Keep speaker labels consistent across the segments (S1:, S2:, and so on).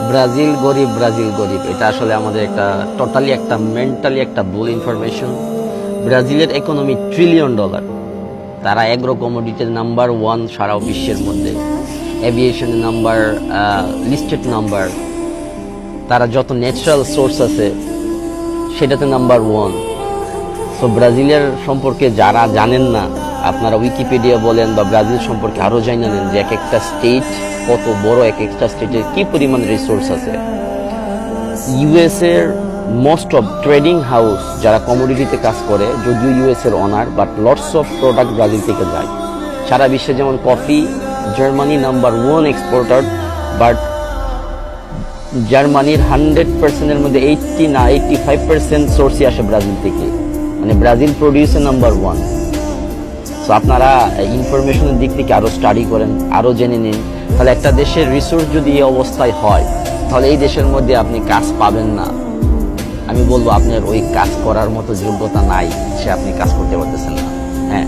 S1: Brazil গরিব এটা আসলে আমাদের একটা টোটালি একটা মেন্টালি একটা ভুল ইনফরমেশন। ব্রাজিলের ইকোনমি $1 ট্রিলিয়ন। তারা এগ্রো কমোডিটির নাম্বার 1 সারা বিশ্বের মধ্যে, এভিয়েশনের নাম্বার, লিস্টেড নাম্বার, তারা যত ন্যাচারাল সোর্স আছে সেটাতে নাম্বার 1। সো ব্রাজিলের সম্পর্কে যারা জানেন না, আপনারা উইকিপিডিয়া বলেন বা ব্রাজিল সম্পর্কে আরও জানেন যে এক একটা স্টেট কত বড়, এক একটা স্টেটের কি পরিমাণ রিসোর্স আছে। ইউএস এর মোস্ট অফ ট্রেডিং হাউস যারা কমোডিটিতে কাজ করে, যদিও ইউএস এর honour, but lots of product Brazil থেকে যায়। সারা বিশ্বে যেমন coffee, Germany number 1 exporter, but জার্মানির 100%-এর মধ্যে 80 না 85% সোর্সই আসে ব্রাজিল থেকে, মানে ব্রাজিল প্রডিউসে নাম্বার 1। সো আপনারা ইনফরমেশনের দিক থেকে আরও স্টাডি করেন, আরও জেনে নিন। তাহলে একটা দেশের রিসোর্স যদি এই অবস্থায় হয়, তাহলে এই দেশের মধ্যে আপনি কাজ পাবেন না। আমি বলবো আপনার ওই কাজ করার মতো যোগ্যতা নাই, সে আপনি কাজ করতে পারতেছেন না। হ্যাঁ,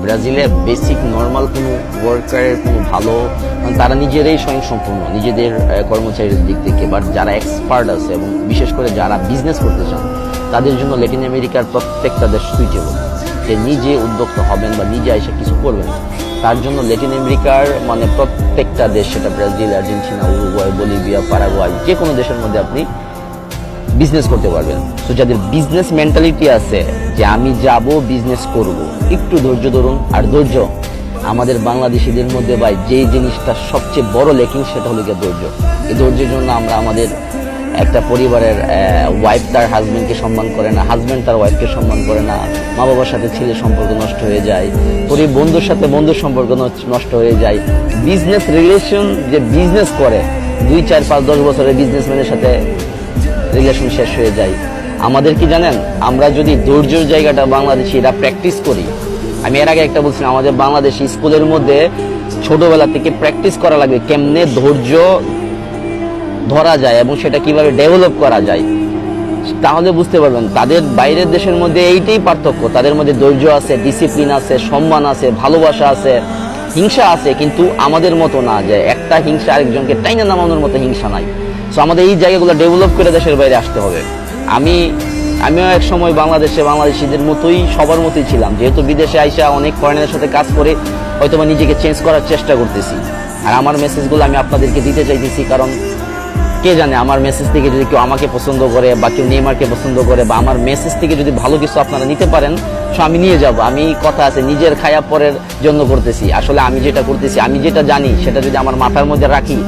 S1: ব্রাজিলে বেসিক নর্মাল কোনো ওয়ার্কারের কোনো ভালো, তারা নিজেরাই স্বয়ংসম্পূর্ণ নিজেদের কর্মচারীর দিক থেকে, বাট যারা এক্সপার্ট আছে এবং বিশেষ করে যারা বিজনেস করতে চান, তাদের জন্য ল্যাটিন আমেরিকার প্রত্যেকটা দেশ সুইটেবল। যে নিজে উদ্যোক্তা হবেন বা নিজে এসে কিছু করবেন, তার জন্য ল্যাটিন আমেরিকার মানে প্রত্যেকটা দেশ, সেটা ব্রাজিল, আর্জেন্টিনা, উরুগুয়ে, বলিভিয়া, প্যারাগুয়াই, যে কোনো দেশের মধ্যে আপনি বিজনেস করতে পারবেন। তো যাদের বিজনেস মেন্টালিটি আছে যে আমি যাব বিজনেস করব, একটু ধৈর্য ধরুন। আর ধৈর্য আমাদের বাংলাদেশিদের মধ্যে ভাই যে জিনিসটা সবচেয়ে বড় লেকিং, সেটা হলো গিয়ে ধৈর্য। এই ধৈর্যের জন্য আমরা আমাদের একটা পরিবারের ওয়াইফ তার হাজব্যান্ডকে সম্মান করে না, হাজব্যান্ড তার ওয়াইফকে সম্মান করে না, মা বাবার সাথে ছেলের সম্পর্ক নষ্ট হয়ে যায়, বন্ধুর সাথে বন্ধুর সম্পর্ক নষ্ট হয়ে যায়। বিজনেস রিলেশন যে বিজনেস করে 2, 4, 5, 10 বছরের বিজনেসম্যানের সাথে রিলেশন শেষ হয়ে যায়। আমাদের কি জানেন, আমরা যদি ধৈর্যের জায়গাটা বাংলাদেশিরা প্র্যাকটিস করি, আমি এর আগে একটা বলছিলাম, আমাদের বাংলাদেশি স্কুলের মধ্যে ছোটবেলা থেকে প্র্যাকটিস করা লাগবে কেমনে ধৈর্য ধরা যায় এবং সেটা কিভাবে ডেভেলপ করা যায়। তাহলে বুঝতে পারবেন তাদের বাইরের দেশের মধ্যে এইটাই পার্থক্য। তাদের মধ্যে ধৈর্য আছে, ডিসিপ্লিন আছে, সম্মান আছে, ভালোবাসা আছে, হিংসা আছে, কিন্তু আমাদের মতো না যে একটা হিংসা আরেকজনকে টাইনা নামানোর মতো হিংসা নাই। সো আমাদের এই জায়গাগুলো ডেভেলপ করে দেশের বাইরে আসতে হবে। আমিও এক সময় বাংলাদেশিদের মতোই, সবার মতোই ছিলাম। যেহেতু বিদেশে আইসা অনেক ফরেনারের সাথে কাজ করে হয়তো নিজেকে চেঞ্জ করার চেষ্টা করতেছি। আর আমার মেসেজগুলো আমি আপনাদেরকে দিতে চাইতেছি, কারণ কে জানে আমার মেসেজ থেকে যদি কেউ আমাকে পছন্দ করে বা কেউ নেইমারকে পছন্দ করে, বা আমার মেসেজ থেকে যদি ভালো কিছু আপনারা নিতে পারেন, সো আমি নিয়ে যাব। আমি কথা আছে, নিজের খায়া পরের জন্য করতেছি। আসলে আমি যেটা করতেছি, আমি যেটা জানি, সেটা যদি আমার মাথার মধ্যে রাখি,